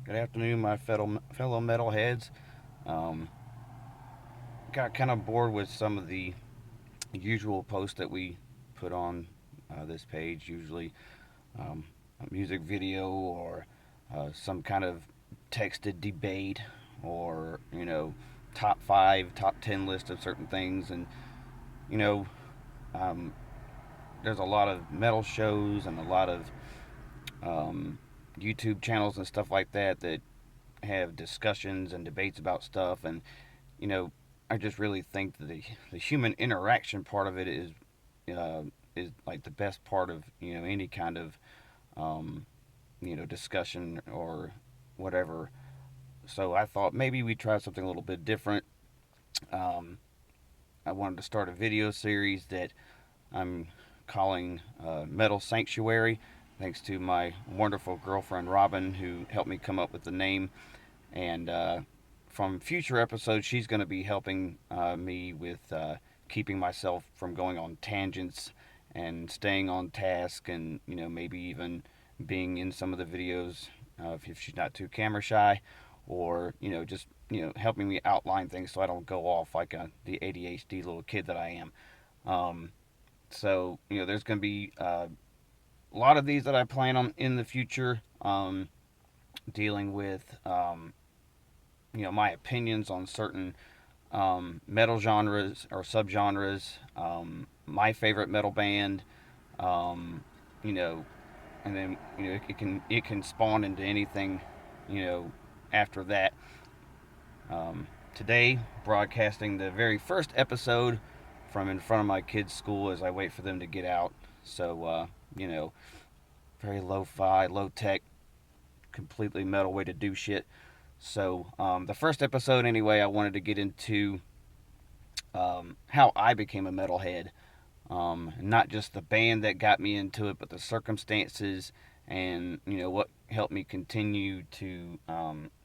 Good afternoon, my fellow metalheads. Um, got kind of bored with some of the usual posts that we put on this page. Usually, a music video or some kind of texted debate, or top five, top 10 list of certain things. And you know, um, there's a lot of metal shows and a lot of um, YouTube channels and stuff like that have discussions and debates about stuff. And you know, I just really think that the human interaction part of it uh, is like the best part of any kind of um, discussion or whatever. So I thought maybe we'd try something a little bit different. Um, I wanted to start a video series that I'm calling Metal Sanctuary, thanks to my wonderful girlfriend Robin, who helped me come up with the name. And from future episodes, she's going to be helping me with keeping myself from going on tangents and staying on task, and maybe even being in some of the videos if she's not too camera shy, or just helping me outline things so I don't go off like the ADHD little kid that I am. Um, so there's going to be a lot of these that I plan on in the future, dealing with my opinions on certain metal genres or subgenres, my favorite metal band, um, you know, and then it can spawn into anything, you know, after that. Today, broadcasting the very first episode from in front of my kids' school as I wait for them to get out. So, you know, very lo-fi, low-tech, completely metal way to do shit. So, the first episode, anyway, I wanted to get into how I became a metalhead. Not just the band that got me into it, but the circumstances and what helped me continue to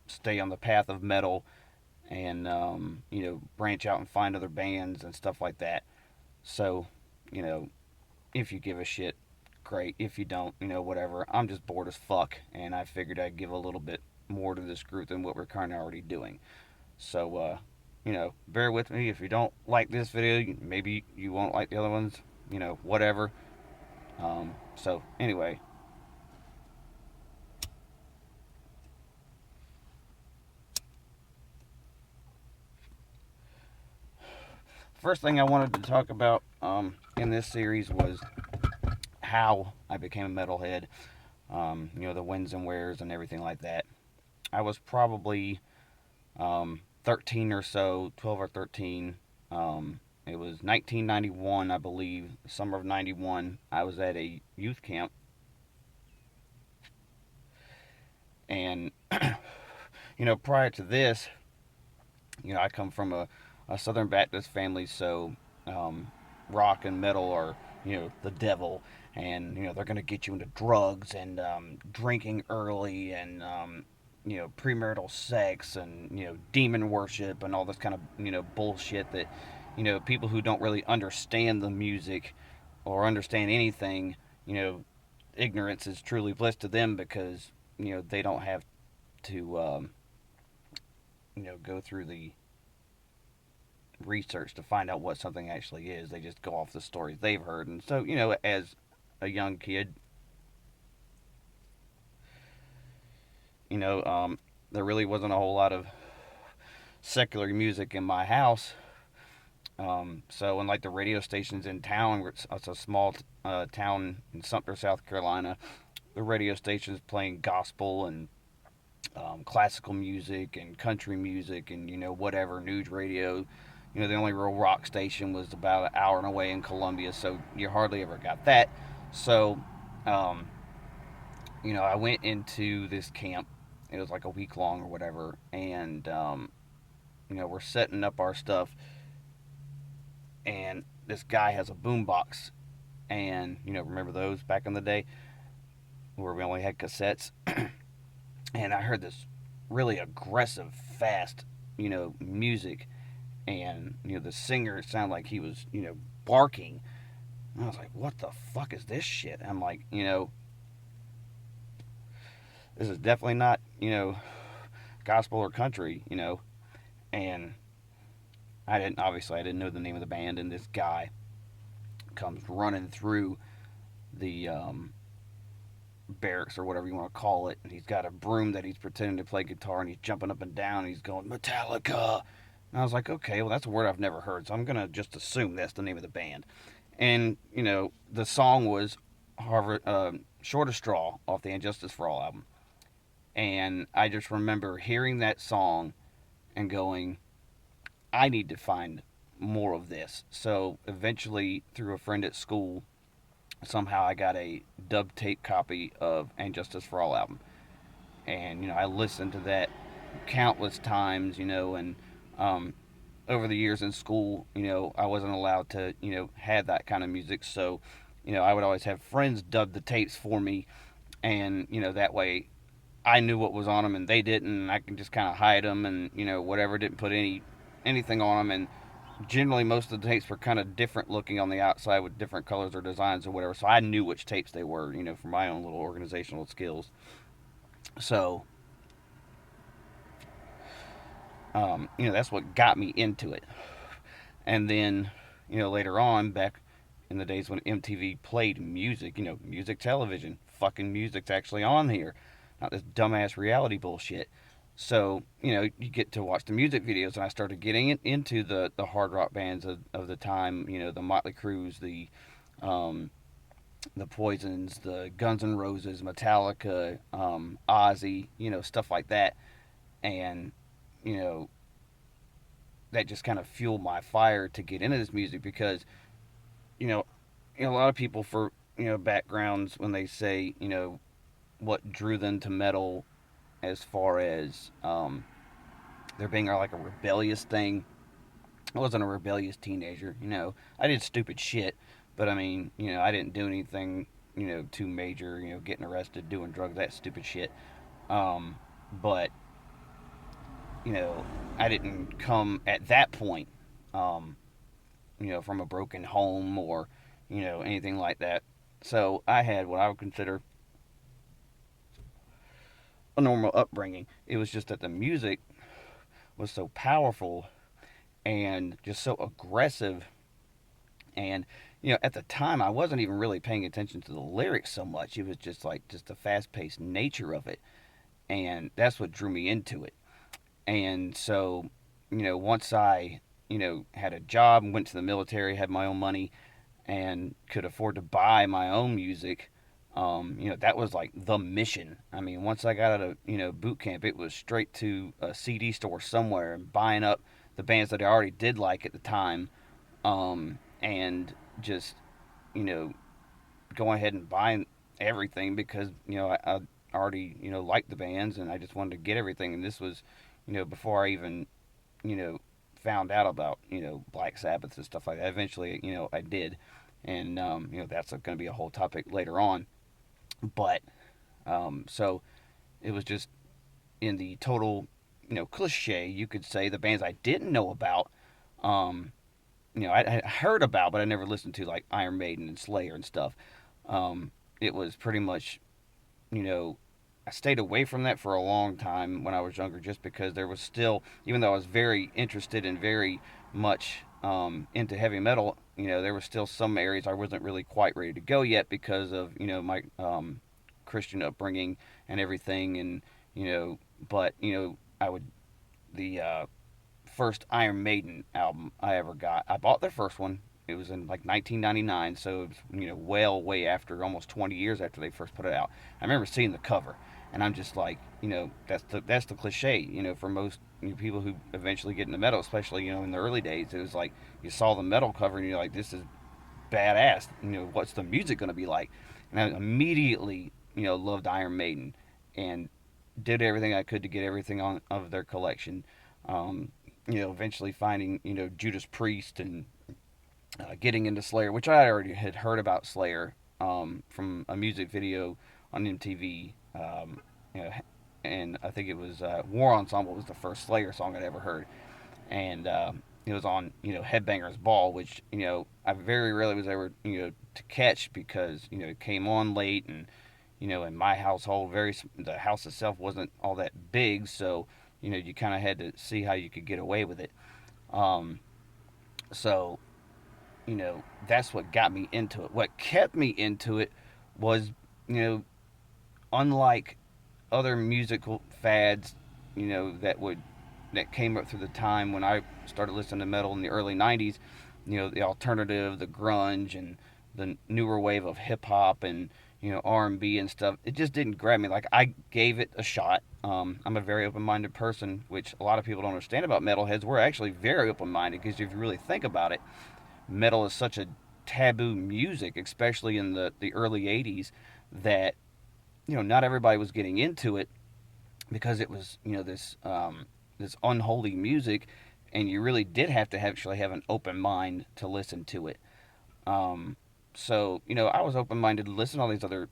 stay on the path of metal, and branch out and find other bands and stuff like that. So, you know, if you give a shit, great. If you don't, whatever. I'm just bored as fuck, and I figured I'd give a little bit more to this group than what we're kind of already doing. So, bear with me. If you don't like this video, maybe you won't like the other ones, whatever. So, anyway, first thing I wanted to talk about in this series was how I became a metalhead, the wins and wears and everything like that. I was probably 13 or so, 12 or 13. It was 1991, I believe, summer of 91. I was at a youth camp, and prior to this, I come from a Southern Baptist family, so rock and metal are the devil, and they're gonna get you into drugs and drinking early, and premarital sex, and demon worship and all this kind of bullshit that people who don't really understand the music or understand anything, you know ignorance is truly bliss to them, because they don't have to go through the research to find out what something actually is. They just go off the stories they've heard. And so, as a young kid, you know, um, there really wasn't a whole lot of secular music in my house. So, in like the radio stations in town, it's a small town in Sumter, South Carolina, the radio stations playing gospel and classical music and country music and whatever news radio. The only real rock station was about an hour and away in Columbia, so you hardly ever got that. So, um, I went into this camp. It was like a week long or whatever, and we're setting up our stuff, and this guy has a boombox, and remember those back in the day where we only had cassettes, and I heard this really aggressive, fast, music, and the singer, it sounded like he was barking. And I was like, what the fuck is this shit? I'm like, this is definitely not gospel or country, and I didn't know the name of the band, and this guy comes running through the barracks or whatever you want to call it, and he's got a broom that he's pretending to play guitar, and he's jumping up and down, and he's going Metallica. And I was like, okay, well that's a word I've never heard, so I'm gonna just assume that's the name of the band. And the song was Harvard Shortest Straw off the And Justice for All album, and I just remember hearing that song and going, I need to find more of this. So eventually, through a friend at school, somehow I got a dub tape copy of And Justice for All album, and I listened to that countless times, and um, over the years in school, I wasn't allowed to, have that kind of music, so I would always have friends dub the tapes for me, and that way I knew what was on them and they didn't, and I can just kind of hide them, and whatever, didn't put anything on them, and generally most of the tapes were kind of different looking on the outside with different colors or designs or whatever, so I knew which tapes they were, for my own little organizational skills. So that's what got me into it. And then later on, back in the days when MTV played music, music television, fucking music's actually on here, not this dumbass reality bullshit. So you get to watch the music videos, and I started getting into the hard rock bands of the time, the Motley Crues, um, the Poisons, the Guns N' Roses, Metallica, Ozzy, stuff like that. And you know that just kind of fueled my fire to get into this music, because you know, a lot of people, for backgrounds, when they say what drew them to metal, as far as there being like a rebellious thing. I wasn't a rebellious teenager. I did stupid shit, but I mean, I didn't do anything too major. Getting arrested, doing drugs, that stupid shit. But you know, I didn't come at that point, um, from a broken home or anything like that. So I had what I would consider a normal upbringing. It was just that the music was so powerful and just so aggressive. And at the time, I wasn't even really paying attention to the lyrics so much. It was just like just the fast-paced nature of it, and that's what drew me into it. And so, once I had a job and went to the military, had my own money, and could afford to buy my own music, that was like the mission. I mean, once I got out of boot camp, it was straight to a CD store somewhere and buying up the bands that I already did like at the time, and just you know going ahead and buying everything, because I already liked the bands, and I just wanted to get everything. And this was before I even you know found out about Black Sabbath and stuff like that. Eventually, I did, and that's going to be a whole topic later on. But so it was just in the total cliche, you could say, the bands I didn't know about. Um, I heard about, but I never listened to, like Iron Maiden and Slayer and stuff. It was pretty much, you know, I stayed away from that for a long time when I was younger, just because there was still, even though I was very interested and very much into heavy metal, there were still some areas I wasn't really quite ready to go yet, because of my Christian upbringing and everything, and but I would the first Iron Maiden album I ever got. I bought their first one. It was in like 1999, so it was well way after, almost 20 years after they first put it out. I remember seeing the cover, and I'm just like, that's the cliche, for most people who eventually get into metal, especially in the early days. It was like you saw the metal cover and you're like, this is badass. What's the music going to be like? And I immediately loved Iron Maiden, and did everything I could to get everything on of their collection. Um, Eventually finding Judas Priest, and getting into Slayer, which I already had heard about Slayer from a music video on MTV. You know, and I think it was War Ensemble was the first Slayer song I'd ever heard, and it was on Headbangers Ball, which I very rarely was ever to catch, because it came on late, and in my household, the house itself wasn't all that big, so you kind of had to see how you could get away with it. Um, so that's what got me into it. What kept me into it was, you know, unlike other musical fads, that came up through the time when I started listening to metal in the early '90s. The alternative, the grunge, and the newer wave of hip hop and R&B and stuff. It just didn't grab me. Like, I gave it a shot. I'm a very open-minded person, which a lot of people don't understand about metalheads. We're actually very open-minded because if you really think about it, metal is such a taboo music, especially in the early '80s, that not everybody was getting into it because it was this unholy music, and you really did have to actually have an open mind to listen to it. Um, so I was open minded to listen to all these other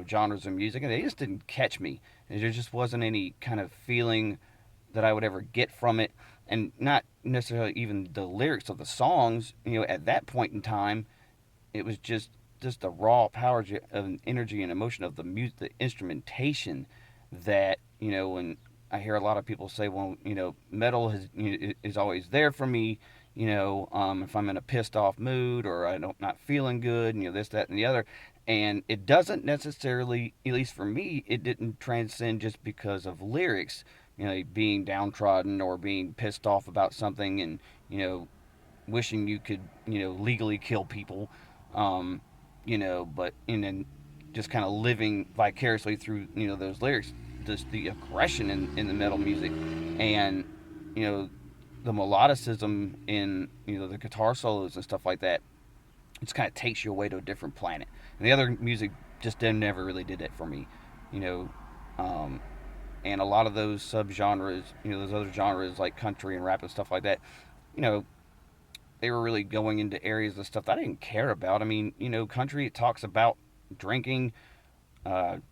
genres of music, and they just didn't catch me. And there just wasn't any kind of feeling that I would ever get from it, and not necessarily even the lyrics of the songs. At that point in time, it was just the raw power of energy and emotion of the music, the instrumentation. That when I hear a lot of people say, well, metal is always there for me. If I'm in a pissed off mood or I don't not feeling good, this, that, and the other. And it doesn't necessarily, at least for me, it didn't transcend just because of lyrics. Being downtrodden or being pissed off about something, and wishing you could legally kill people, but and then just kind of living vicariously through those lyrics, just the aggression in the metal music, and you know the melodicism in the guitar solos and stuff like that. It just kind of takes you away to a different planet. And the other music just never really did it for me, you know. Um, and a lot of those subgenres, those other genres like country and rap and stuff like that, you know, they were really going into areas of stuff that I didn't care about. I mean, country, it talks about drinking,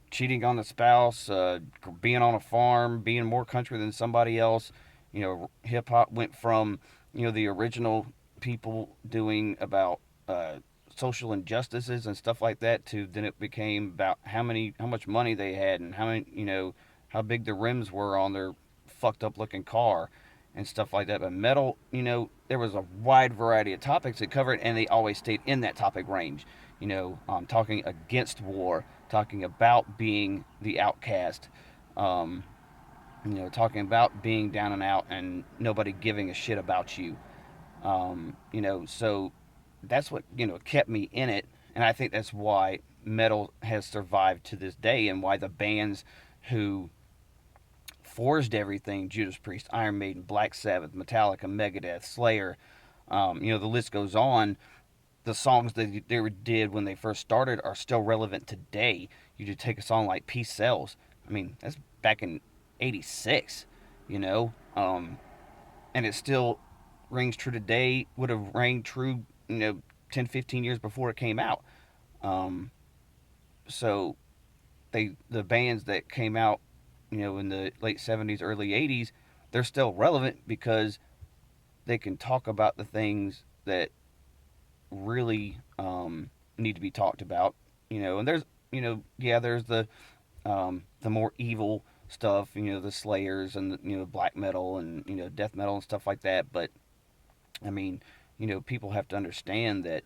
cheating on the spouse, being on a farm, being more country than somebody else. Hip hop went from the original people doing about social injustices and stuff like that to then it became about how much money they had and how big the rims were on their fucked up looking car and stuff like that. But metal, there was a wide variety of topics it covered, and they always stayed in that topic range. Talking against war, talking about being the outcast, um, talking about being down and out and nobody giving a shit about you. So that's what kept me in it, and I think that's why metal has survived to this day, and why the bands who forged everything, Judas Priest, Iron Maiden, Black Sabbath, Metallica, Megadeth, Slayer, the list goes on. The songs that they did when they first started are still relevant today. You just take a song like Peace Sells. I mean, that's back in '86, you know, and it still rings true today. Would have rang true, 10, 15 years before it came out. Um, so the bands that came out, in the late '70s, early '80s, they're still relevant because they can talk about the things that really need to be talked about. And there's yeah, there's the more evil stuff, the Slayers and the, black metal and death metal and stuff like that. But I mean, people have to understand that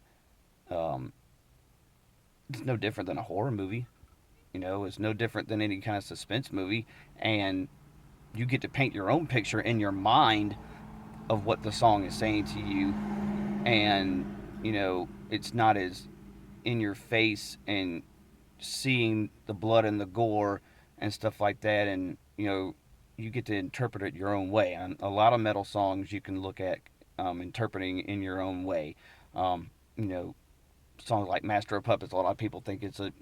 um, it's no different than a horror movie. It's no different than any kind of suspense movie, and you get to paint your own picture in your mind of what the song is saying to you, and it's not as in your face and seeing the blood and the gore and stuff like that, and you get to interpret it your own way. And a lot of metal songs you can look at interpreting in your own way. Um, you know, Songs like Master of Puppets, a lot of people think it's a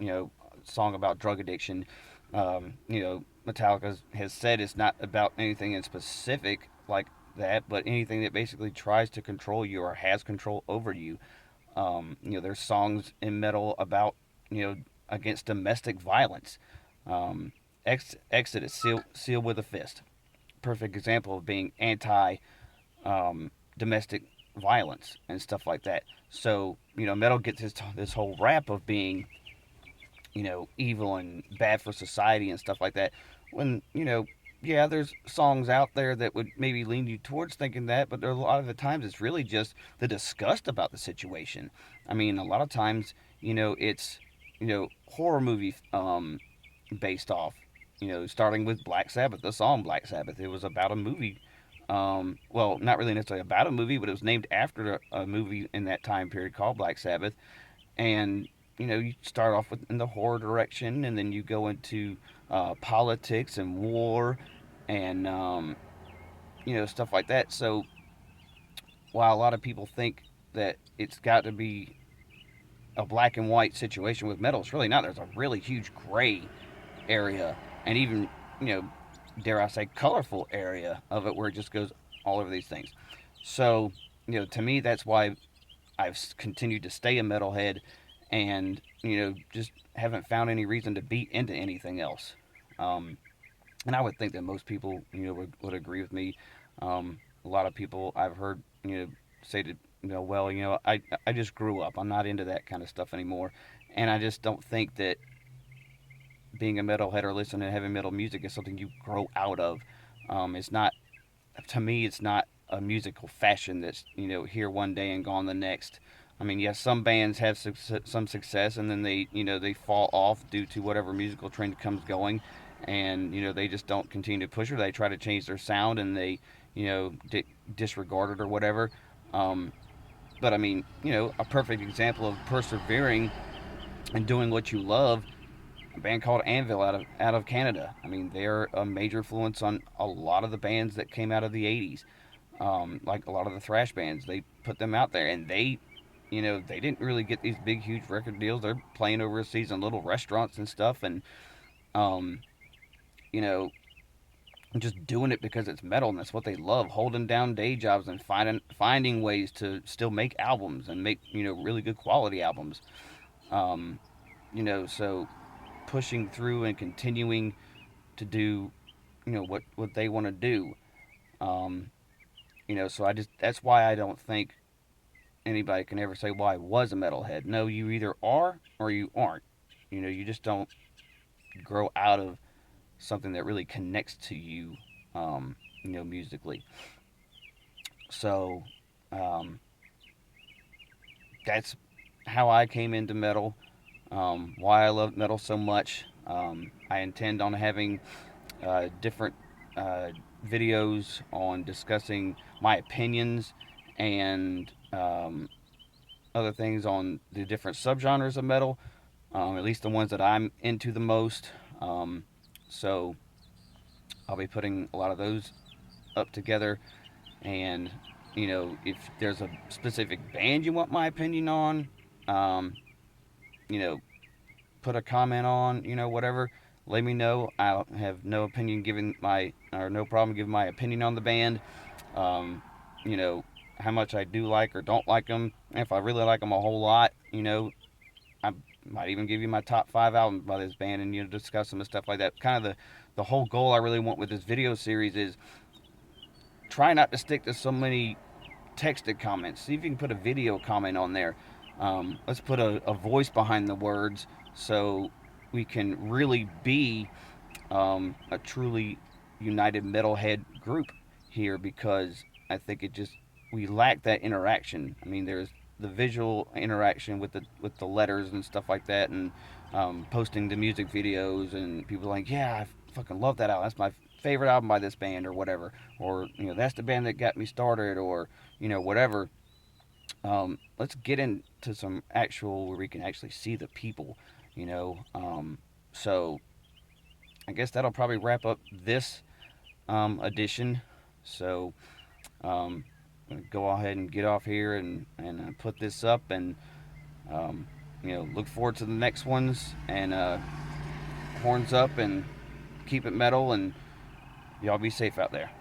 song about drug addiction. Metallica has said it's not about anything in specific like that, but anything that basically tries to control you or has control over you. There's songs in metal about you know against domestic violence. Um, Exodus, seal with a fist. Perfect example of being anti domestic violence and stuff like that. So metal gets this whole rap of being evil and bad for society and stuff like that. When yeah, there's songs out there that would maybe lean you towards thinking that, but there are a lot of the times it's really just the disgust about the situation. I mean, a lot of times, it's, horror movie based off, starting with Black Sabbath, the song Black Sabbath. It was about a movie. Well, not really necessarily about a movie, but it was named after a movie in that time period called Black Sabbath. And you start off with in the horror direction, and then you go into politics and war, and stuff like that. So while a lot of people think that it's got to be a black and white situation with metal, it's really not. There's a really huge gray area, and even you know, dare I say, colorful area of it where it just goes all over these things. So to me, that's why I've continued to stay a metalhead, and just haven't found any reason to be into anything else. Um, and I would think that most people would agree with me. A lot of people I've heard say that well, I just grew up. I'm not into that kind of stuff anymore, and I just don't think that being a metalhead or listening to heavy metal music is something you grow out of. It's not, to me, it's not a musical fashion that's here one day and gone the next. I mean, yes, some bands have some success, and then they fall off due to whatever musical trend comes going, and they just don't continue to push it. They try to change their sound, and they disregard it or whatever. Um, but I mean, a perfect example of persevering and doing what you love, a band called Anvil out of Canada. I mean, they're a major influence on a lot of the bands that came out of the '80s. Like a lot of the thrash bands, they put them out there, and they didn't really get these big, huge record deals. They're playing overseas in little restaurants and stuff, and um, you know, just doing it because it's metal and that's what they love. Holding down day jobs and finding ways to still make albums and make really good quality albums. Um, so pushing through and continuing to do what they want to do. Um, so I just that's why I don't think anybody can ever say, well, I was a metalhead. No, you either are or you aren't. You just don't grow out of something that really connects to you, musically. So um, that's how I came into metal. Why I love metal so much. I intend on having different uh, videos on discussing my opinions and other things on the different subgenres of metal, at least the ones that I'm into the most. So I'll be putting a lot of those up together. And, if there's a specific band you want my opinion on, um, you know, put a comment on, whatever. Let me know. I have no opinion giving my, or no problem giving my opinion on the band. Um, you know, how much I do like or don't like them. If I really like them a whole lot, I might even give you my top 5 albums by this band and discuss them and stuff like that. Kind of the whole goal I really want with this video series is try not to stick to so many texted comments. See if you can put a video comment on there. Let's put a voice behind the words so we can really be a truly united metalhead group here, because I think we lack that interaction. I mean, there's the visual interaction with the letters and stuff like that, and posting the music videos, and people are like, yeah, I fucking love that album. That's my favorite album by this band or whatever, or that's the band that got me started, or whatever. Let's get into some actual where we can actually see the people, you know. So I guess that'll probably wrap up this edition. So um, I'm gonna go ahead and get off here and put this up, and um, look forward to the next ones, and horns up and keep it metal, and y'all be safe out there.